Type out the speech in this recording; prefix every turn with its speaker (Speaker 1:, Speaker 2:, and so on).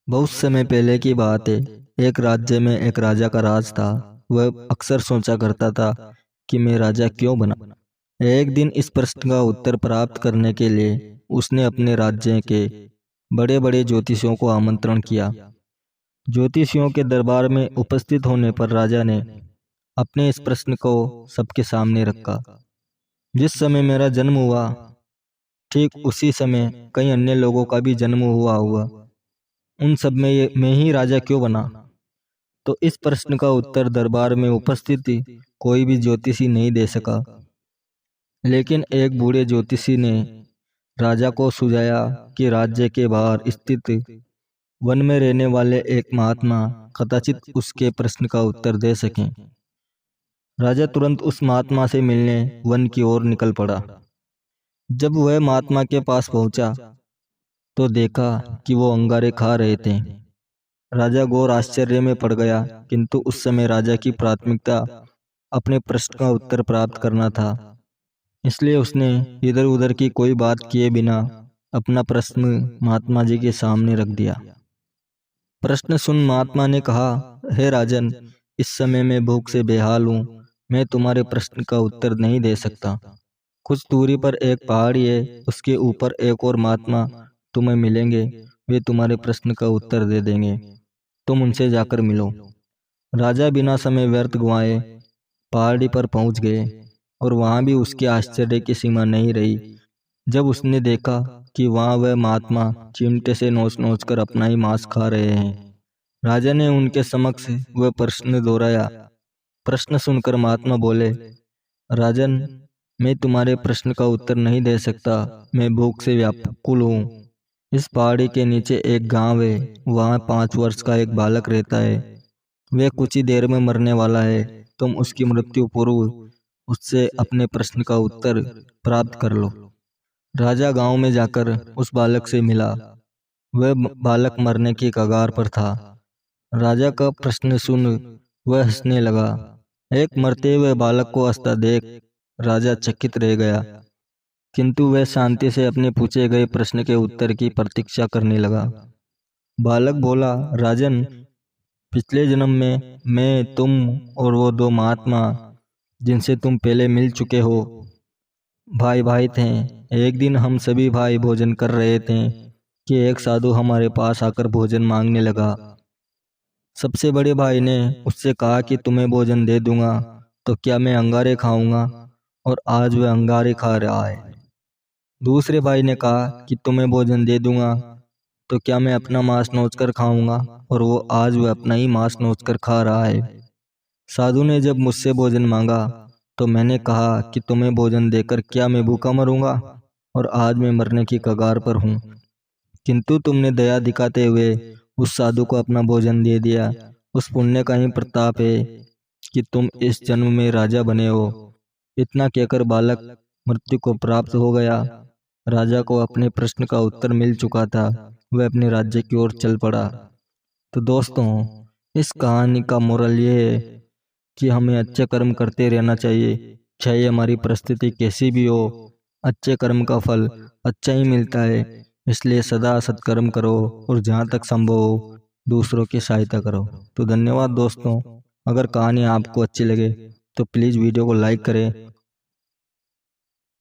Speaker 1: बहुत समय पहले की बात है। एक राज्य में एक राजा का राज था। वह अक्सर सोचा करता था कि मैं राजा क्यों बना। एक दिन इस प्रश्न का उत्तर प्राप्त करने के लिए उसने अपने राज्य के बड़े बड़े ज्योतिषियों को आमंत्रण किया। ज्योतिषियों के दरबार में उपस्थित होने पर राजा ने अपने इस प्रश्न को सबके सामने रखा। जिस समय मेरा जन्म हुआ, ठीक उसी समय कई अन्य लोगों का भी जन्म हुआ हुआ। उन सब में मैं ही राजा क्यों बना। तो इस प्रश्न का उत्तर दरबार में उपस्थित कोई भी ज्योतिषी नहीं दे सका। लेकिन एक बूढ़े ज्योतिषी ने राजा को सुझाया कि राज्य के बाहर स्थित वन में रहने वाले एक महात्मा कदाचित उसके प्रश्न का उत्तर दे सकें। राजा तुरंत उस महात्मा से मिलने वन की ओर निकल पड़ा। जब वह महात्मा के पास पहुंचा तो देखा कि वो अंगारे खा रहे थे। राजा घोर आश्चर्य में पड़ गया, किंतु उस समय राजा की प्राथमिकता अपने प्रश्न का उत्तर प्राप्त करना था। इसलिए उसने इधर उधर की कोई बात किए बिना अपना प्रश्न महात्मा जी के सामने रख दिया। प्रश्न सुन महात्मा ने कहा, हे राजन, इस समय मैं भूख से बेहाल हूँ। मैं तुम्हारे प्रश्न का उत्तर नहीं दे सकता। कुछ दूरी पर एक पहाड़ी है, उसके ऊपर एक और महात्मा तुम्हें मिलेंगे। वे तुम्हारे प्रश्न का उत्तर दे देंगे। तुम उनसे जाकर मिलो। राजा बिना समय व्यर्थ गंवाए पहाड़ी पर पहुंच गए और वहां भी उसके आश्चर्य की सीमा नहीं रही जब उसने देखा कि वहां वह महात्मा चिमटे से नोच नोच कर अपना ही मांस खा रहे हैं। राजा ने उनके समक्ष वह प्रश्न दोहराया। प्रश्न सुनकर महात्मा बोले, राजन, मैं तुम्हारे प्रश्न का उत्तर नहीं दे सकता। मैं भूख से व्याकुल हूँ। इस पहाड़ी के नीचे एक गांव है, वहाँ 5 वर्ष का एक बालक रहता है। वह कुछ ही देर में मरने वाला है। तुम उसकी मृत्यु पूर्व उससे अपने प्रश्न का उत्तर प्राप्त कर लो। राजा गांव में जाकर उस बालक से मिला। वह बालक मरने की कगार पर था। राजा का प्रश्न सुन वह हंसने लगा। एक मरते हुए बालक को हंसता देख राजा चकित रह गया, किंतु वह शांति से अपने पूछे गए प्रश्न के उत्तर की प्रतीक्षा करने लगा। बालक बोला, राजन, पिछले जन्म में मैं, तुम और वो 2 महात्मा जिनसे तुम पहले मिल चुके हो, भाई भाई थे। एक दिन हम सभी भाई भोजन कर रहे थे कि एक साधु हमारे पास आकर भोजन मांगने लगा। सबसे बड़े भाई ने उससे कहा कि तुम्हें भोजन दे दूंगा तो क्या मैं अंगारे खाऊंगा, और आज वह अंगारे खा रहा है। दूसरे भाई ने कहा कि तुम्हें भोजन दे दूंगा तो क्या मैं अपना मांस नोच कर खाऊंगा, और वो आज वह अपना ही मांस नोच कर खा रहा है। साधु ने जब मुझसे भोजन मांगा तो मैंने कहा कि तुम्हें भोजन देकर क्या मैं भूखा मरूंगा, और आज मैं मरने की कगार पर हूँ। किंतु तुमने दया दिखाते हुए उस साधु को अपना भोजन दे दिया। उस पुण्य का ही प्रताप है कि तुम इस जन्म में राजा बने हो। इतना कहकर बालक मृत्यु को प्राप्त हो गया। राजा को अपने प्रश्न का उत्तर मिल चुका था। वह अपने राज्य की ओर चल पड़ा। तो दोस्तों, इस कहानी का मोरल ये है कि हमें अच्छे कर्म करते रहना चाहिए। चाहे हमारी परिस्थिति कैसी भी हो, अच्छे कर्म का फल अच्छा ही मिलता है। इसलिए सदा सत्कर्म करो और जहाँ तक संभव हो दूसरों की सहायता करो। तो धन्यवाद दोस्तों। अगर कहानी आपको अच्छी लगे तो प्लीज़ वीडियो को लाइक करें,